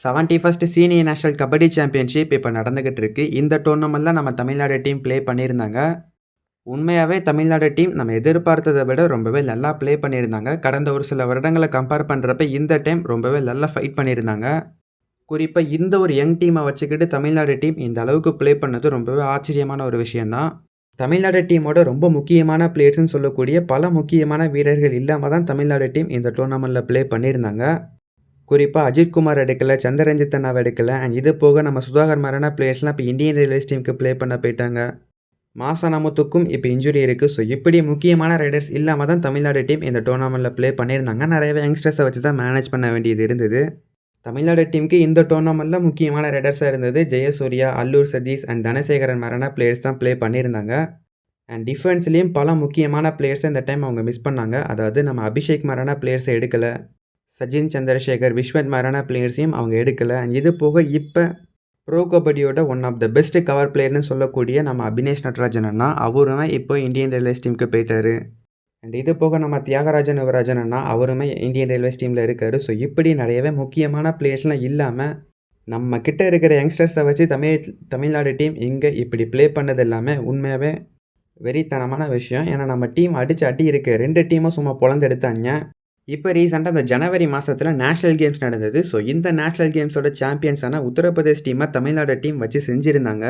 71st senior national kabaddi championship இப்போ நடந்துகிட்டு இருக்கு. இந்த டோர்னமெண்ட்ல நம்ம தமிழ்நாடு டீம் ப்ளே பண்ணியிருந்தாங்க. உண்மையாவே தமிழ்நாடு டீம் நம்ம எதிர்பார்த்ததை விட ரொம்பவே நல்லா ப்ளே பண்ணியிருந்தாங்க. கடந்த ஒரு சில வருடங்களை கம்பேர் பண்ணுறப்ப இந்த டைம் ரொம்பவே நல்லா ஃபைட் பண்ணியிருந்தாங்க. குறிப்பாக இந்த ஒரு யங் டீமை வச்சுக்கிட்டு தமிழ்நாடு டீம் இந்த அளவுக்கு ப்ளே பண்ணது ரொம்பவே ஆச்சரியமான ஒரு விஷயம்தான். தமிழ்நாடு டீமோட ரொம்ப முக்கியமான பிளேயர்ஸ்னு சொல்லக்கூடிய பல முக்கியமான வீரர்கள் இல்லாமல் தான் தமிழ்நாடு டீம் இந்த டோர்னமெண்ட்டில் ப்ளே பண்ணியிருந்தாங்க. குறிப்பாக அஜித்குமார் எடுக்கல, சந்திரரஞ்சித் அண்ணாவை எடுக்கல. அண்ட் இது போக நம்ம சுதாகர் மாதிரியான பிளேயர்ஸ்லாம் இப்போ இந்தியன் ரயில்வேஸ் டீமுக்கு ப்ளே பண்ண போயிட்டாங்க. மாசனமுத்துக்கும் இப்போ இன்ஜுரி இருக்குது. ஸோ இப்படி முக்கியமான ரைடர்ஸ் இல்லாமல் தான் தமிழ்நாடு டீம் இந்த டோர்னமெண்ட்டில் ப்ளே பண்ணியிருந்தாங்க. நிறையவே யங்ஸ்டர்ஸை வச்சு தான் மேனேஜ் பண்ண வேண்டியது இருந்தது. தமிழ்நாடு டீமுக்கு இந்த டோர்னமெண்ட்டில் முக்கியமான ரைடர்ஸாக இருந்தது ஜெயசூர்யா, அல்லூர் சதீஷ் அண்ட் தனசேகரன் மாதிரியான பிளேயர்ஸ் தான் ப்ளே பண்ணியிருந்தாங்க. அண்ட் டிஃபென்ஸ்லேயும் பல முக்கியமான பிளேயர்ஸை இந்த டைம் அவங்க மிஸ் பண்ணாங்க. அதாவது நம்ம அபிஷேக் மாதிரியான பிளேயர்ஸை எடுக்கலை, சச்சின் சந்திரசேகர், விஸ்வந்த் மாதிரியான பிளேயர்ஸையும் அவங்க எடுக்கலை. அண்ட் இது போக இப்போ ப்ரோ கபடியோட one of the best cover பிளேயர்னு சொல்லக்கூடிய நம்ம அபினேஷ் நட்ராஜன் அண்ணா அவருமே இப்போ இந்தியன் ரயில்வேஸ் டீமுக்கு போயிட்டாரு. அண்ட் இது போக நம்ம தியாகராஜன் யுவராஜன் அண்ணா அவருமே இந்தியன் ரயில்வேஸ் டீமில் இருக்கார். ஸோ இப்படி நிறையவே முக்கியமான பிளேயர்ஸ்லாம் இல்லாமல் நம்ம கிட்ட இருக்கிற யங்ஸ்டர்ஸை வச்சு தமிழ்நாடு டீம் இங்கே இப்படி ப்ளே பண்ணது எல்லாமே உண்மையாகவே வெறித்தனமான விஷயம். ஏன்னா நம்ம டீம் அடித்து அடி இருக்குது. 2 டீமும் சும்மா பொழந்து எடுத்தாங்க. இப்போ ரீசெண்டாக இந்த ஜனவரி மாதத்தில் நேஷ்னல் கேம்ஸ் நடந்தது. ஸோ இந்த நேஷ்னல் கேம்ஸோட சாம்பியன்ஸான உத்தரப்பிரதேஷ் டீமை தமிழ்நாடு டீம் வச்சு செஞ்சுருந்தாங்க.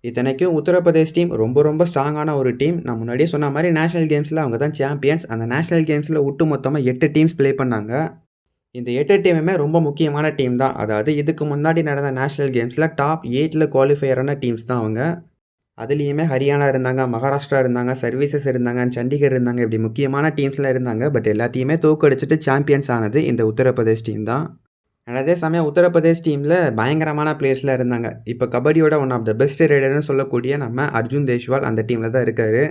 இத்தனைக்கும் உத்தரப்பிரதேஷ் டீம் ரொம்ப ரொம்ப ஸ்ட்ராங்கான ஒரு டீம். நான் முன்னாடியே சொன்ன மாதிரி நேஷ்னல் கேம்ஸில் அவங்க தான் சாம்பியன்ஸ். அந்த நேஷ்னல் கேம்ஸில் ஒட்டு மொத்தமாக 8 டீம்ஸ் ப்ளே பண்ணாங்க. இந்த 8 டீமுமே ரொம்ப முக்கியமான டீம் தான். அதாவது இதுக்கு முன்னாடி நடந்த நேஷ்னல் கேம்ஸில் டாப் 8ல் குவாலிஃபையரான டீம்ஸ் தான் அவங்க. அதுலேயுமே ஹரியானா இருந்தாங்க, மகாராஷ்டிரா இருந்தாங்க, சர்வீசஸ் இருந்தாங்க, சண்டிகர் இருந்தாங்க. இப்படி முக்கியமான டீம்ஸ்லாம் இருந்தாங்க. பட் எல்லாத்தையுமே தோக்கடிச்சிட்டு சாம்பியன்ஸ் ஆனது இந்த உத்தரப்பிரதேஷ் டீம் தான். அதே சமயம் உத்தரப்பிரதேஷ் டீமில் பயங்கரமான பிளேயர்ஸ்லாம் இருந்தாங்க. இப்போ கபடியோட ஒன் ஆஃப் த பெஸ்ட் ரைடர்னு சொல்லக்கூடிய நம்ம அர்ஜுன் தேஷ்வால் அந்த டீமில் தான் இருக்கார்.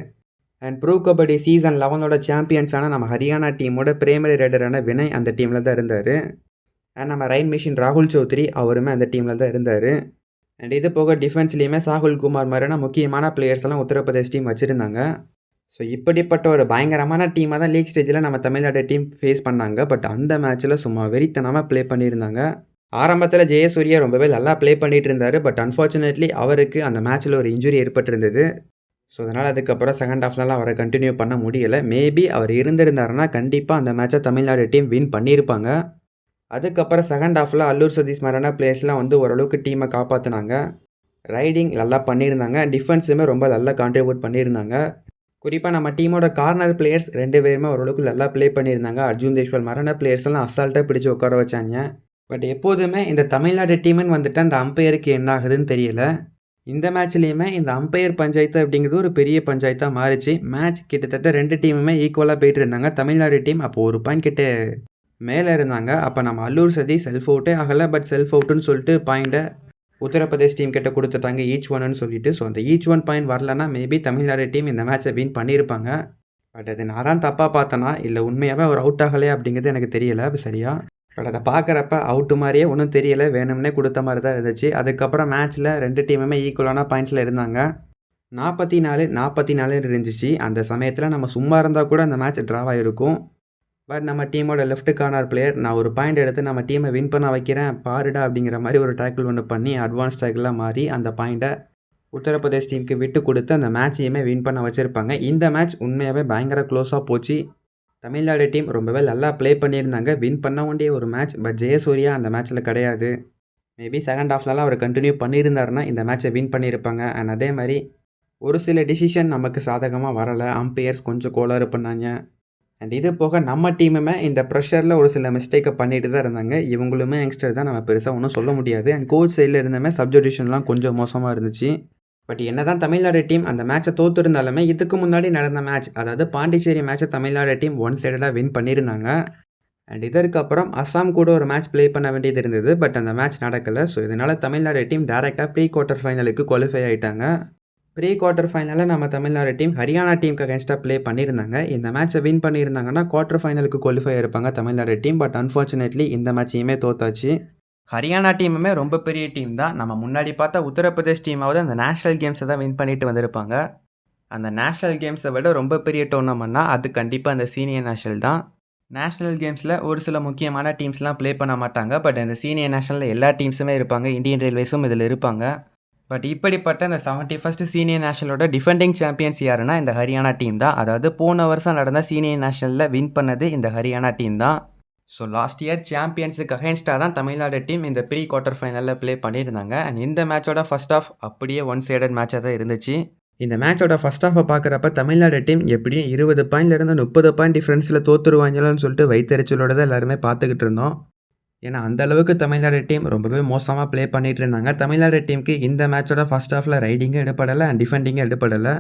அண்ட் ப்ரோ கபடி சீசன் 11ஓட சாம்பியன்ஸான நம்ம ஹரியானா டீமோட பிரைமரி ரைடரான வினய் அந்த டீமில் தான் இருந்தார். அண்ட் நம்ம ரைன் மிஷின் ராகுல் சௌத்ரி அவருமே அந்த டீமில் தான் இருந்தார். அண்ட் இது போக டிஃபென்ஸ்லேயுமே சாகுல் குமார் மாதிரியான முக்கியமான பிளேயர்ஸ் எல்லாம் உத்தரப்பிரதேஷ் டீம் வச்சுருந்தாங்க. ஸோ இப்படிப்பட்ட ஒரு பயங்கரமான டீமாக தான் லீக் ஸ்டேஜில் நம்ம தமிழ்நாடு டீம் ஃபேஸ் பண்ணாங்க. பட் அந்த மேட்ச்சில் சும்மா வெறித்தனமாக ப்ளே பண்ணியிருந்தாங்க. ஆரம்பத்தில் ஜெயசூர்யா ரொம்பவே நல்லா ப்ளே பண்ணிகிட்டு இருந்தார். பட் அன்ஃபார்ச்சுனேட்லி அவருக்கு அந்த மேட்ச்சில் ஒரு இன்ஜுரி ஏற்பட்டிருந்தது. ஸோ அதனால் அதுக்கப்புறம் செகண்ட் ஹாஃப்லலாம் அவரை கண்டினியூ பண்ண முடியலை. மேபி அவர் இருந்திருந்தாருன்னா கண்டிப்பாக அந்த மேட்சை தமிழ்நாடு டீம் வின் பண்ணியிருப்பாங்க. அதுக்கப்புறம் செகண்ட் ஹாஃபில் அல்லூர் சதீஷ் மாதிரியான பிளேயர்ஸ்லாம் வந்து ஓரளவுக்கு டீமை காப்பாற்றினாங்க. ரைடிங் நல்லா பண்ணியிருந்தாங்க. டிஃபென்ஸுமே ரொம்ப நல்லா கான்ட்ரிபியூட் பண்ணியிருந்தாங்க. குறிப்பாக நம்ம டீமோட கார்னர் பிளேயர்ஸ் 2 பேருமே ஓரளவுக்கு நல்லா ப்ளே பண்ணியிருந்தாங்க. அர்ஜுன் தேஷ்வால் மாதிரியான பிளேயர்ஸ்லாம் அசால்ட்டாக பிடிச்சி உட்கார வச்சாங்க. பட் எப்போதுமே இந்த தமிழ்நாடு டீமுன்னு வந்துட்டு அந்த அம்பையருக்கு என்ன ஆகுதுன்னு தெரியல. இந்த மேட்ச்லேயுமே இந்த அம்பையர் பஞ்சாயத்து அப்படிங்கிறது ஒரு பெரிய பஞ்சாயத்தாக மாறிச்சு. மேட்ச் கிட்டத்தட்ட 2 டீமுமே ஈக்குவலாக போயிட்டு இருந்தாங்க. தமிழ்நாடு டீம் அப்போ ஒரு பாயிண்ட் கிட்ட மேலே இருந்தாங்க. அப்போ நம்ம அல்லூர் சதீஷ் செல்ஃப் அவுட்டே ஆகலை. பட் செல்ஃப் அவுட்டுன்னு சொல்லிட்டு பாயிண்ட்டை உத்தரப்பிரதேஷ் டீம் கிட்ட கொடுத்துட்டாங்க ஈச் ஒன்னு சொல்லிட்டு. ஸோ அந்த ஈச் 1 பாயிண்ட் வரலன்னா மேபி தமிழ்நாடு டீம் இந்த மேட்சை வின் பண்ணியிருப்பாங்க. பட் அது நான் தான் தப்பாக பார்த்தேனா இல்லை உண்மையாகவே அவர் அவுட் ஆகலையா அப்படிங்கிறது எனக்கு தெரியலை சரியா. பட் அதை பார்க்குறப்ப அவுட்டு மாதிரியே ஒன்றும் தெரியலை, வேணும்னே கொடுத்த மாதிரி தான் இருந்துச்சு. அதுக்கப்புறம் மேட்ச்சில் 2 டீமுமே ஈக்குவலான பாயிண்ட்ஸில் இருந்தாங்க. 44-44 இருந்துச்சு. அந்த சமயத்தில் நம்ம சும்மா இருந்தால் கூட அந்த மேட்ச் ட்ராவாக இருக்கும். பட் நம்ம டீமோட லெஃப்ட் கார்னர் பிளேயர் நான் ஒரு பாயிண்ட் எடுத்து நம்ம டீமை வின் பண்ண வைக்கிறேன் பாருடா அப்படிங்கிற மாதிரி ஒரு டேக்கிள் ஒன்று பண்ணி அட்வான்ஸ் டேக்கிளாக மாறி அந்த பாயிண்ட்டை உத்தரப்பிரதேஷ் டீமுக்கு விட்டு கொடுத்து அந்த மேட்சையுமே வின் பண்ண வச்சுருப்பாங்க. இந்த மேட்ச் உண்மையாகவே பயங்கர க்ளோஸாக போச்சு. தமிழ்நாடு டீம் ரொம்பவே நல்லா ப்ளே பண்ணியிருந்தாங்க. வின் பண்ண வேண்டிய ஒரு மேட்ச். பட் ஜெயசூர்யா அந்த மேட்ச்சில் கிடையாது. மேபி செகண்ட் ஹாஃப்லலாம் அவர் கண்டினியூ பண்ணியிருந்தாருன்னா இந்த மேட்சை வின் பண்ணியிருப்பாங்க. அண்ட் அதே மாதிரி ஒரு சில டிசிஷன் நமக்கு சாதகமாக வரலை. அம்பையர்ஸ் கொஞ்சம் கோளாறு பண்ணாங்க. அண்ட் இது போக நம்ம டீமுமே இந்த ப்ரெஷரில் ஒரு சில மிஸ்டேக்கை பண்ணிட்டு தான் இருந்தாங்க. இவங்களுமே யங்ஸ்டர் தான், நம்ம பெருசாக ஒன்றும் சொல்ல முடியாது. அண்ட் கோச் சைடில் இருந்தமே சப்ஜெக்டிஷன்லாம் கொஞ்சம் மோசமாக இருந்துச்சு. பட் என்ன தான் தமிழ்நாடு டீம் அந்த மேட்சை தோற்றுருந்தாலுமே இதுக்கு முன்னாடி நடந்த மேட்ச், அதாவது பாண்டிச்சேரி மேட்சை தமிழ்நாடு டீம் ஒன் சைடடாக வின் பண்ணியிருந்தாங்க. அண்ட் இதற்கப்புறம் அஸ்ஸாம் கூட ஒரு மேட்ச் ப்ளே பண்ண வேண்டியது இருந்தது. பட் அந்த மேட்ச் நடக்கலை. ஸோ இதனால் தமிழ்நாடு டீம் டேரெக்டாக ப்ரீ குவார்ட்டர் ஃபைனலுக்கு குவாலிஃபை ஆகிட்டாங்க. ப்ரீ குவார்ட்டர் ஃபைனலில் நம்ம தமிழ்நாடு டீம் ஹரியானா டீமுக்கு அகேன்ஸ்டாக ப்ளே பண்ணியிருந்தாங்க. இந்த மேட்சை வின் பண்ணியிருந்தாங்கன்னா குவார்ட்டர் ஃபைனலுக்கு குவாலிஃபை இருப்பாங்க தமிழ்நாடு டீம். பட் அன்ஃபார்ச்சுனேட்லி இந்த மேட்சையுமே தோத்தாச்சு. ஹரியானா டீமுமே ரொம்ப பெரிய டீம் தான். நம்ம முன்னாடி பார்த்தா உத்தரப்பிரதேஷ் டீமாவது அந்த நேஷ்னல் கேம்ஸை தான் வின் பண்ணிட்டு வந்திருப்பாங்க. அந்த நேஷ்னல் கேம்ஸை விட ரொம்ப பெரிய டோர்னமெண்ட்னா அது கண்டிப்பாக அந்த சீனியர் நேஷனல் தான். நேஷனல் கேம்ஸில் ஒரு சில முக்கியமான டீம்ஸ்லாம் ப்ளே பண்ண மாட்டாங்க. பட் இந்த சீனியர் நேஷனலில் எல்லா டீம்ஸுமே இருப்பாங்க. இந்தியன் ரயில்வேஸும் இதில் இருப்பாங்க. பட் இப்படிப்பட்ட இந்த 71st சீனியர் நேஷனலோட டிஃபெண்டிங் சாம்பியன்ஸ் யாருன்னா இந்த ஹரியானா டீம் தான். அதாவது போன வருஷம் நடந்த சீனியர் நேஷனலில் வின் பண்ணது இந்த ஹரியானா டீம் தான். ஸோ லாஸ்ட் இயர் சாம்பியன்ஸுக்கு அகேன்ஸ்டாக தான் தமிழ்நாடு டீம் இந்த ப்ரீ குவார்ட்டர் ஃபைனலில் ப்ளே பண்ணியிருந்தாங்க. அண்ட் இந்த மேட்சோட ஃபர்ஸ்ட் ஆஃப் அப்படியே ஒன் சைடட் மேட்சாக தான் இருந்துச்சு. இந்த மேட்சோட ஃபர்ஸ்ட் ஆஃபை பார்க்குறப்ப தமிழ்நாடு டீம் எப்படியும் 20 பாயிண்ட்லேருந்து 30 பாயிண்ட் டிஃப்ரென்ஸில் தோற்றுருவாங்களோன்னு சொல்லிட்டு வைத்தறிச்சலோட தான் எல்லாருமே பார்த்துக்கிட்டு இருந்தோம். ஏன்னா அந்த அளவுக்கு தமிழ்நாடு டீம் ரொம்பவே மோசமாக ப்ளே பண்ணிட்டு இருந்தாங்க. தமிழ்நாடு டீமுக்கு இந்த மேட்சோட ஃபர்ஸ்ட் ஆஃபில் ரைடிங்கும் எடுப்படலை அண்ட் டிஃபெண்டிங்கும் எடுப்படலை.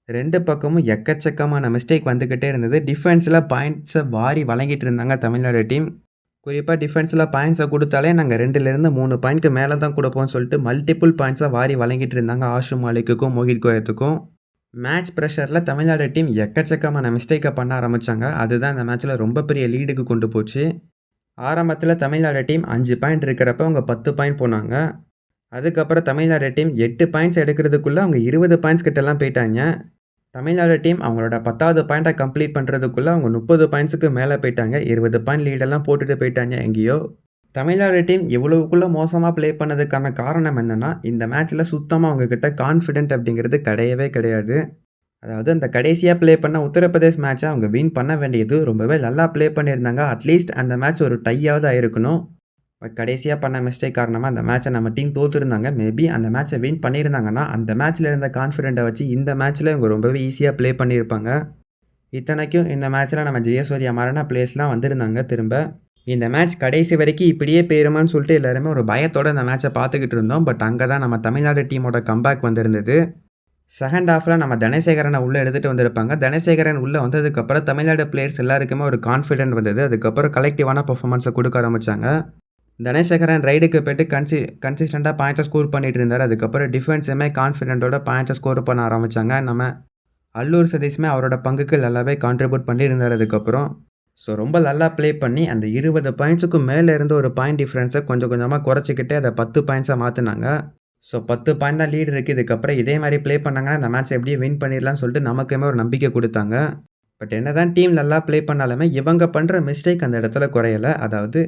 ரெண்டு பக்கமும் எக்கச்சக்கமான மிஸ்டேக் வந்துக்கிட்டே இருந்தது. டிஃபென்ஸில் பாயிண்ட்ஸை வாரி வழங்கிட்டு இருந்தாங்க தமிழ்நாடு டீம். குறிப்பாக டிஃபென்ஸில் பாயிண்ட்ஸை கொடுத்தாலே நாங்கள் 2லேருந்து 3 பாயிண்ட்க்கு மேலே தான் கொடுப்போம்னு சொல்லிட்டு மல்டிபிள் பாயிண்ட்ஸை வாரி வழங்கிட்டு இருந்தாங்க ஆஷு மாலிக்குக்கும் மோஹித் கோயத்துக்கும். மேட்ச் ப்ரெஷரில் தமிழ்நாடு டீம் எக்கச்சக்கமான மிஸ்டேக்கை பண்ண ஆரம்பித்தாங்க. அதுதான் இந்த மேட்ச்சில் ரொம்ப பெரிய லீடுக்கு கொண்டு போச்சு. ஆரம்பத்தில் தமிழ்நாடு டீம் 5 பாயிண்ட் இருக்கிறப்ப அவங்க 10 பாயிண்ட் போனாங்க. அதுக்கப்புறம் தமிழ்நாடு டீம் 8 பாயிண்ட்ஸ் எடுக்கிறதுக்குள்ளே அவங்க 20 பாயிண்ட்ஸ் கிட்டலாம் போயிட்டாங்க. தமிழ்நாடு டீம் அவங்களோட 10வது பாயிண்ட்டை கம்ப்ளீட் பண்ணுறதுக்குள்ளே அவங்க 30 பாயிண்ட்ஸுக்கு மேலே போயிட்டாங்க. 20 பாயிண்ட் லீடெல்லாம் போட்டுட்டு போயிட்டாங்க எங்கேயோ. தமிழ்நாடு டீம் இவ்வளவுக்குள்ளே மோசமாக ப்ளே பண்ணதுக்கான காரணம் என்னென்னா, இந்த மேட்ச்சில் சுத்தமாக அவங்கக்கிட்ட கான்ஃபிடென்ட் அப்படிங்கிறது கிடையவே கிடையாது. அதாவது அந்த கடைசியாக ப்ளே பண்ண உத்தரப்பிரதேஷ் மேட்சை அவங்க வின் பண்ண வேண்டியது. ரொம்பவே நல்லா ப்ளே பண்ணியிருந்தாங்க. அட்லீஸ்ட் அந்த மேட்ச் ஒரு டையாவது ஆயிருக்கணும். பட் கடைசியாக பண்ண மிஸ்டேக் காரணமாக அந்த மேட்சை நம்ம டீம் தோற்றுருந்தாங்க. மேபி அந்த மேட்சை வின் பண்ணியிருந்தாங்கன்னா அந்த மேட்ச்சில் இருந்த கான்ஃபிடென்ட்டை வச்சு இந்த மேட்ச்சில் இவங்க ரொம்பவே ஈஸியாக ப்ளே பண்ணியிருப்பாங்க. இத்தனைக்கும் இந்த மேட்ச்சில் நம்ம ஜெயசூர்யா மாதிரியான பிளேஸ்லாம் வந்திருந்தாங்க திரும்ப. இந்த மேட்ச் கடைசி வரைக்கும் இப்படியே போயிருமான்னு சொல்லிட்டு எல்லாருமே ஒரு பயத்தோடு இந்த மேட்சை பார்த்துக்கிட்டு இருந்தோம். பட் அங்கே தான் நம்ம தமிழ்நாடு டீமோட கம்பேக் வந்திருந்தது. செகண்ட் ஹாஃபில் நம்ம தனசேகரனை உள்ளே எடுத்துகிட்டு வந்திருப்பாங்க. தனசேகரன் உள்ளே வந்ததுக்கப்புறம் தமிழ்நாடு பிளேயர்ஸ் எல்லாருக்குமே ஒரு கான்ஃபிடென்ட் வந்தது. அதுக்கப்புறம் கலெக்டிவான பர்ஃபார்மன்ஸை கொடுக்க ஆரம்பித்தாங்க. தனசேகரன் ரைடுக்கு போய்ட்டு கன்சிஸ்டண்ட்டாக பாயிண்ட்ஸை ஸ்கோர் பண்ணிட்டு இருந்தார். அதுக்கப்புறம் டிஃபென்ஸுமே கான்ஃபிடென்ட்டோட பாயிண்ட்ஸை ஸ்கோர் பண்ண ஆரம்பித்தாங்க. நம்ம அல்லூர் சதீஷுமே அவரோட பங்குக்கு நல்லாவே கான்ட்ரிபியூட் பண்ணியிருந்தார் அதுக்கப்புறம். ஸோ ரொம்ப நல்லா ப்ளே பண்ணி அந்த 20 பாயிண்ட்ஸுக்கு மேலே இருந்து ஒரு பாயிண்ட் டிஃப்ரென்ஸை கொஞ்சம் கொஞ்சமாக குறைச்சிக்கிட்டு அதை 10 பாயிண்ட்ஸாக மாற்றினாங்க. ஸோ 10 பாயிண்ட் தான் லீடு இருக்குது. இதுக்கப்புறம் இதே மாதிரி ப்ளே பண்ணாங்கன்னா இந்த மேட்ச் எப்படியும் வின் பண்ணிடலாம்னு சொல்லிட்டு நமக்குமே ஒரு நம்பிக்கை கொடுத்தாங்க. பட் என்ன தான் டீம் நல்லா ப்ளே பண்ணாலுமே இவங்க பண்ணுற மிஸ்டேக் அந்த இடத்துல குறையலை. அதாவது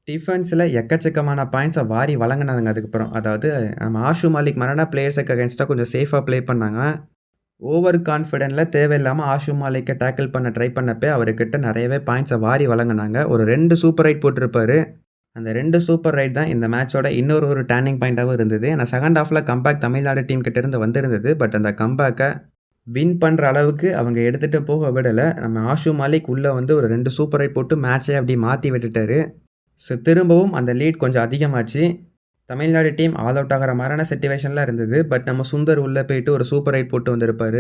டிஃபென்ஸில் எக்கச்சக்கமான பாயிண்ட்ஸை வாரி வழங்கினாங்க. அதுக்கப்புறம் அதாவது நம்ம ஆஷு மாலிக் மாதிரியான பிளேயர்ஸுக்கு அகேன்ஸ்டாக கொஞ்சம் சேஃபாக ப்ளே பண்ணாங்க. ஓவர் கான்ஃபிடென்ட்டில் தேவையில்லாமல் ஆஷு மாலிக்கை டேக்கிள் பண்ண ட்ரை பண்ணப்போ அவர்கிட்ட நிறையவே பாயிண்ட்ஸை வாரி வழங்கினாங்க. ஒரு 2 சூப்பர் ரைட் போட்டிருப்பார். அந்த 2 சூப்பர் ரைட் தான் இந்த மேட்சோட இன்னொரு டேர்னிங் பாயிண்ட்டாகவும் இருந்தது. ஏன்னா செகண்ட் ஹாஃபில் கம்பேக் தமிழ்நாடு டீம் கிட்டேருந்து வந்திருந்தது. பட் அந்த கம்பேக்கை வின் பண்ணுற அளவுக்கு அவங்க எடுத்துகிட்டு போக விடலை. நம்ம ஆஷு மாலிக் உள்ளே வந்து ஒரு 2 சூப்பர் ரைட் போட்டு மேட்சை அப்படி மாற்றி விட்டுட்டார். ஸோ திரும்பவும் அந்த லீட் கொஞ்சம் அதிகமாச்சு. தமிழ்நாடு டீம் ஆல் அவுட் ஆகிற மாதிரியான சிச்சுவேஷனில் இருந்தது. பட் நம்ம சுந்தர் உள்ளே போயிட்டு ஒரு சூப்பர் ரைட் போட்டு வந்திருப்பார்.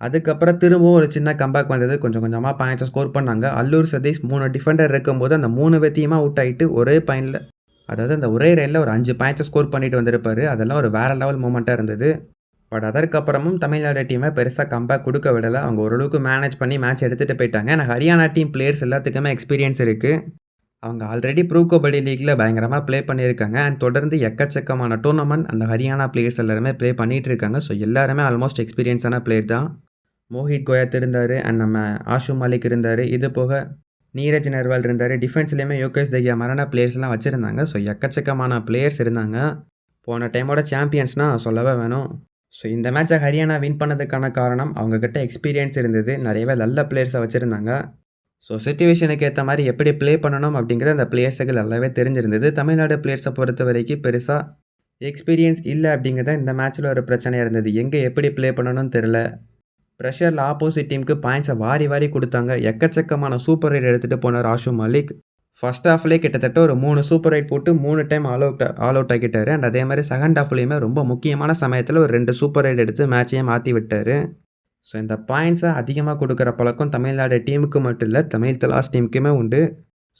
அதுக்கப்புறம் திரும்பவும் ஒரு சின்ன கம்பேக் வந்தது. கொஞ்சம் கொஞ்சமாக பாயிண்ட்ஸை ஸ்கோர் பண்ணாங்க. அல்லூர் சதீஷ் 3 டிஃபெண்டர் இருக்கும்போது அந்த 3 பேத்தையுமா அவுட் ஆகிட்டு ஒரே பாயிண்டில், அதாவது அந்த ஒரே ரைடில் ஒரு 5 பாயிண்ட்ஸை ஸ்கோர் பண்ணிட்டு வந்திருப்பார். அதெல்லாம் ஒரு வேறு லெவல் மூமெண்ட்டாக இருந்தது. பட் அதற்கப்புறமும் தமிழ்நாடு டீமை பெருசாக கம்பேக் கொடுக்க விடலை. அவங்க ஓரளவுக்கு மேனேஜ் பண்ணி மேட்ச் எடுத்துகிட்டு போயிட்டாங்க. ஏன்னா ஹரியானா டீம் பிளேயர்ஸ் எல்லாத்துக்குமே எக்ஸ்பீரியன்ஸ் இருக்குது. அவங்க ஆல்ரெடி ப்ரூ கபடி லீக்கில் பயங்கரமாக ப்ளே பண்ணியிருக்காங்க. அண்ட் தொடர்ந்து எக்கச்சக்கமான டூர்னமெண்ட் அந்த ஹரியானா பிளேயர்ஸ் எல்லாருமே ப்ளே பண்ணிகிட்டு இருக்காங்க. ஸோ எல்லாருமே ஆல்மோஸ்ட் எக்ஸ்பீரியன்ஸான பிளேயர் தான். மோஹித் கோயத் இருந்தார் அண்ட் நம்ம ஆஷு மாலிக் இருந்தார். இது போக நீரஜ் நர்வால் இருந்தார். டிஃபென்ஸ்லேயுமே யோகேஷ் தகியா மாதிரியான பிளேயர்ஸ்லாம் வச்சுருந்தாங்க. ஸோ எக்கச்சக்கமான பிளேயர்ஸ் இருந்தாங்க. போன டைமோட சாம்பியன்ஸ்னால் சொல்லவே வேணும். ஸோ இந்த மேட்சை ஹரியானா வின் பண்ணதுக்கான காரணம் அவங்கக்கிட்ட எக்ஸ்பீரியன்ஸ் இருந்தது. நிறையவே நல்ல பிளேயர்ஸை வச்சுருந்தாங்க. ஸோ சிச்சுவேஷனுக்கு ஏற்ற மாதிரி எப்படி ப்ளே பண்ணணும் அப்படிங்கிறது அந்த பிளேயர்ஸுக்கு நல்லாவே தெரிஞ்சிருந்தது. தமிழ்நாடு பிளேயர்ஸை பொறுத்த வரைக்கும் பெருசாக எக்ஸ்பீரியன்ஸ் இல்லை அப்படிங்கிறத இந்த மேட்ச்சில் ஒரு பிரச்சனையாக இருந்தது. எங்கே எப்படி ப்ளே பண்ணணும்னு தெரில. ப்ரெஷரில் ஆப்போசிட் டீமுக்கு பாயிண்ட்ஸை வாரி வாரி கொடுத்தாங்க. எக்கச்சக்கமான சூப்பர் ரைட் எடுத்துகிட்டு போனார் ஆஷு மாலிக். ஃபர்ஸ்ட் ஹாஃப்லேயே கிட்டத்தட்ட ஒரு 3 சூப்பர் ரைட் போட்டு 3 டைம் ஆல் அவுட் ஆகிட்டார். அண்ட் அதே மாதிரி செகண்ட் ஹாஃப்லேயுமே ரொம்ப முக்கியமான சமயத்தில் ஒரு 2 சூப்பர் ரைட் எடுத்து மேட்சையே மாற்றி விட்டார். ஸோ இந்த பாயிண்ட்ஸை அதிகமாக கொடுக்குற பழக்கம் தமிழ்நாடு டீமுக்கு மட்டும் இல்லை, தமிழ் தலாஸ் டீமுக்குமே உண்டு.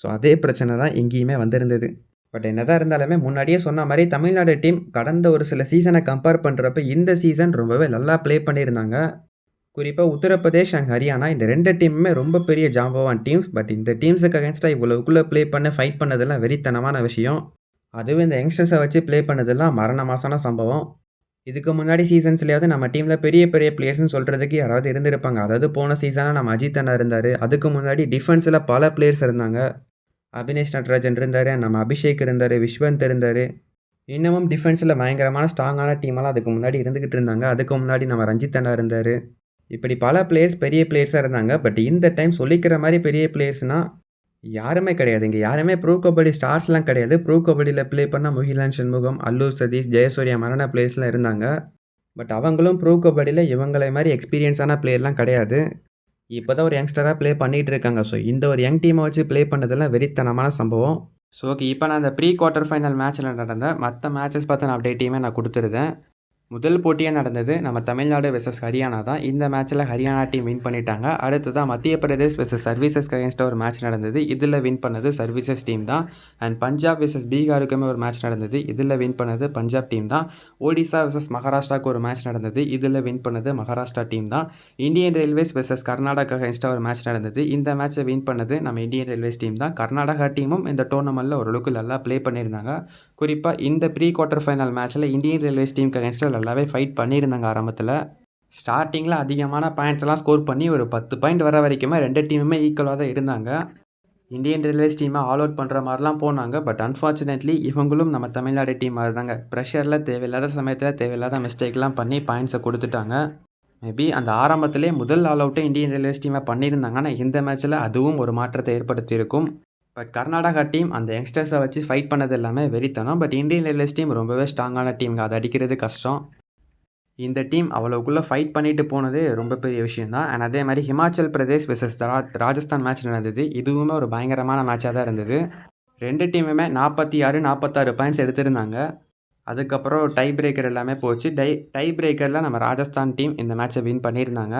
ஸோ அதே பிரச்சனை தான் இங்கேயுமே வந்திருந்தது. பட் என்ன தான் இருந்தாலுமே முன்னாடியே சொன்ன மாதிரி தமிழ்நாடு டீம் கடந்த ஒரு சில சீசனை கம்பேர் பண்ணுறப்ப இந்த சீசன் ரொம்பவே நல்லா ப்ளே பண்ணியிருந்தாங்க. குறிப்பாக உத்தரப்பிரதேஷ் அண்ட் ஹரியானா இந்த 2 டீமுமே ரொம்ப பெரிய ஜாம்பவான் டீம்ஸ். பட் இந்த டீம்ஸுக்கு அகேன்ஸ்டாக இவ்வளவுக்குள்ளே ப்ளே பண்ண ஃபைட் பண்ணதெல்லாம் வெறித்தனமான விஷயம். அதுவும் இந்த யங்ஸ்டர்ஸை வச்சு ப்ளே பண்ணதெல்லாம் மரண மாசான சம்பவம். இதுக்கு முன்னாடி சீசன்ஸ்லயாவது நம்ம டீம்ல பெரிய பெரிய பிளேயர்ஸ்ன்னு சொல்றதுக்கு யாராவது இருந்திருப்பாங்க. அதாவது போன சீசன்ல நம்ம அஜித் அண்ணா இருந்தாரு. அதுக்கு முன்னாடி டிஃபென்ஸ்ல பல பிளேயர்ஸ் இருந்தாங்க. அபினேஷ் நட்ராஜன் இருந்தாரு, நம்ம அபிஷேக் இருந்தாரு, விஸ்வந்த் இருந்தாரு. இன்னமும் டிஃபென்ஸ்ல பயங்கரமான ஸ்ட்ராங்கான டீமெல்லாம் அதுக்கு முன்னாடி இருந்துகிட்டு இருந்தாங்க. அதுக்கு முன்னாடி நம்ம ரஞ்சித் அண்ணா இருந்தாரு. இப்படி பல பிளேயர்ஸ் பெரிய பிளேயர்ஸா இருந்தாங்க. பட் இந்த டைம் சொல்லிக்கிற மாரி பெரிய பிளேயர்ஸ்னா யாருமே கிடையாது. இங்க யாருமே ப்ரோ கபடி ஸ்டார்ஸ்லாம் கிடையாது. ப்ரோ கபடியில ப்ளே பண்ண முகிலான் சண்முகம், அல்லூர் சதீஷ், ஜெயசூர்யா மாரியான பிளேயர்ஸ்லாம் இருந்தாங்க. பட் அவங்களும் ப்ரோ கபடியில இவங்கள மாரி எக்ஸ்பீரியன்ஸான பிளேயர்லாம் கிடையாது. இப்போ தான் ஒரு யங்ஸ்டரா ப்ளே பண்ணிட்டு இருக்காங்க. ஸோ இந்த ஒரு யங் டீமை வச்சு ப்ளே பண்ணதெல்லாம் வெறித்தனமான சம்பவம். ஸோ ஓகே, இப்போ நான் அந்த ப்ரீ குவார்ட்டர் ஃபைனல் மேட்ச்சில் நடந்த மற்ற மேட்சஸ் பற்றின அப்டேட்டையுமே நான் கொடுத்துருந்தேன். முதல் போட்டியாக நடந்தது நம்ம தமிழ்நாடு வெர்சஸ் ஹரியானா தான். இந்த மேட்ச்சில் ஹரியானா டீம் வின் பண்ணிட்டாங்க. அடுத்ததான் மத்திய பிரதேஷ் வெர்சஸ் சர்வீசஸ்க்கு அகேன்ஸ்டாக ஒரு மேட்ச் நடந்தது. இதில் வின் பண்ணது சர்வீசஸ் டீம் தான். அண்ட் பஞ்சாப் வெர்சஸ் பீகாருக்குமே ஒரு மேட்ச் நடந்தது. இதில் வின் பண்ணது பஞ்சாப் டீம் தான். ஒடிசா வெர்சஸ் மகாராஷ்டிராவுக்கு ஒரு மேட்ச் நடந்தது. இதில் வின் பண்ணது மகாராஷ்டிரா டீம் தான். இந்தியன் ரயில்வேஸ் வெர்சஸ் கர்நாடகா அகேன்ஸ்டாக ஒரு மேட்ச் நடந்தது. இந்த மேட்ச்சை வின் பண்ணது நம்ம இந்தியன் ரயில்வேஸ் டீம் தான். கர்நாடகா டீமும் இந்த டோர்னமெண்ட்டில் ஓரளவுக்கு நல்லா ப்ளே பண்ணியிருந்தாங்க. குறிப்பாக இந்த ப்ரீ குவார்ட்டர் ஃபைனல் மேட்ச்சில் இந்தியன் ரயில்வேஸ் டீமுக்கு அகேன்ஸ்டாக நல்லாவே ஃபைட் பண்ணியிருந்தாங்க ஆரம்பத்தில். ஸ்டார்டிங்கில் அதிகமான பாயிண்ட்ஸ்லாம் ஸ்கோர் பண்ணி ஒரு 10 பாயிண்ட் வர வரைக்குமே 2 டீமுமே ஈக்குவலாக தான் இருந்தாங்க. இந்தியன் ரயில்வேஸ் டீமை ஆல் அவுட் பண்ணுற மாதிரிலாம் போனாங்க. பட் அன்ஃபார்ச்சுனேட்லி இவங்களும் நம்ம தமிழ்நாடு டீம் மாதிரி தாங்க. ப்ரெஷரில் தேவையில்லாத சமயத்தில் தேவையில்லாத மிஸ்டேக்லாம் பண்ணி பாயிண்ட்ஸை கொடுத்துட்டாங்க. மேபி அந்த ஆரம்பத்திலே முதல் ஆல் அவுட்டே இந்தியன் ரயில்வேஸ் டீமை பண்ணியிருந்தாங்கன்னா இந்த மேட்ச்சில் அதுவும் ஒரு மாற்றத்தை ஏற்படுத்தியிருக்கும். பட் கர்நாடகா டீம் அந்த யங்ஸ்டர்ஸை வச்சு ஃபைட் பண்ணது எல்லாமே வெறித்தனம். பட் இந்தியன் ரயில்வேஸ் டீம் ரொம்பவே ஸ்ட்ராங்கான டீம், அதை அடிக்கிறது கஷ்டம். இந்த டீம் அவ்வளோக்குள்ளே ஃபைட் பண்ணிட்டு போனது ரொம்ப பெரிய விஷயம் தான். அண்ட் அதே மாதிரி ஹிமாச்சல் பிரதேஷ் வெர்சஸ் ராஜஸ்தான் மேட்ச் நடந்தது. இதுவுமே ஒரு பயங்கரமான மேட்சாக தான் இருந்தது. 2 டீமுமே 46, 46 பாயிண்ட்ஸ் எடுத்திருந்தாங்க. அதுக்கப்புறம் டை பிரேக்கர் எல்லாமே போச்சு. டை பிரேக்கரில் நம்ம ராஜஸ்தான் டீம் இந்த மேட்சை வின் பண்ணியிருந்தாங்க.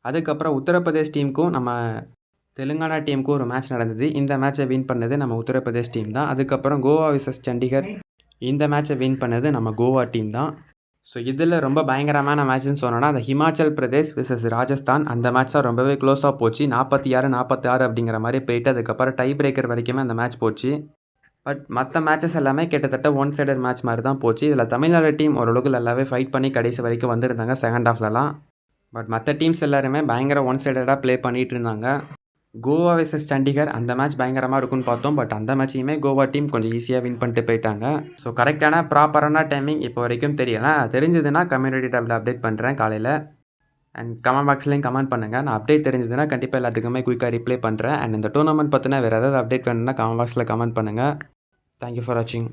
அதுக்கப்புறம் உத்தரப்பிரதேஷ் டீமுக்கும் நம்ம தெலுங்கானா டீமுக்கும் ஒரு மேட்ச் நடந்தது. இந்த மேட்சை வின் பண்ணது நம்ம உத்தரப்பிரதேஷ் டீம் தான். அதுக்கப்புறம் கோவா வெர்சஸ் சண்டிகர், இந்த மேட்சை வின் பண்ணது நம்ம கோவா டீம் தான். ஸோ இதில் ரொம்ப பயங்கரமான மேட்ச்னு சொன்னோன்னா அந்த ஹிமாச்சல் பிரதேஷ் வெர்சஸ் ராஜஸ்தான் அந்த மேட்ச் தான் ரொம்பவே க்ளோஸாக போச்சு. 46, 46 அப்படிங்கிற மாதிரி போயிட்டு அதுக்கப்புறம் டை பிரேக்கர் வரைக்குமே அந்த மேட்ச் போச்சு. பட் மற்ற மேட்சஸ் எல்லாமே கிட்டத்தட்ட ஒன் சைடட் மேட்ச் மாதிரி தான் போச்சு. இதில் தமிழ்நாடு டீம் ஓரளவுக்கு நல்லாவே ஃபைட் பண்ணி கடைசி வரைக்கும் வந்திருந்தாங்க செகண்ட் ஹாஃப்லலாம். பட் மற்ற டீம்ஸ் எல்லாருமே பயங்கர ஒன் சைடடாக ப்ளே பண்ணிகிட்டு இருந்தாங்க. கோவா வெர்சஸ் சண்டிகர் அந்த மேட்ச் பயங்கரமாக இருக்கும்னு பார்த்தோம். பட் அந்த மேட்சையுமே கோவா டீம் கொஞ்சம் ஈஸியாக வின் பண்ணிட்டு போயிட்டாங்க. ஸோ கரெக்டான ப்ராப்பரான டைமிங் இப்போ வரைக்கும் தெரியல. தெரிஞ்சதுன்னா கம்யூனிட்டி டேபில் அப்டேட் பண்ணுறேன் காலையில். அண்ட் கமெண்ட் பாக்ஸ்லேயும் கமெண்ட் பண்ணுங்கள். நான் அப்டேட் தெரிஞ்சதுன்னா கண்டிப்பாக எல்லாத்துக்குமே குயிக்காக ரிப்ளை பண்ணுறேன். அண்ட் இந்த டூர்னமெண்ட் பற்றின வேறு ஏதாவது அப்டேட் வேணும்னா கமெண்ட் பாக்ஸில் கமெண்ட் பண்ணுங்கள். தேங்க்யூ ஃபார் வாட்சிங்.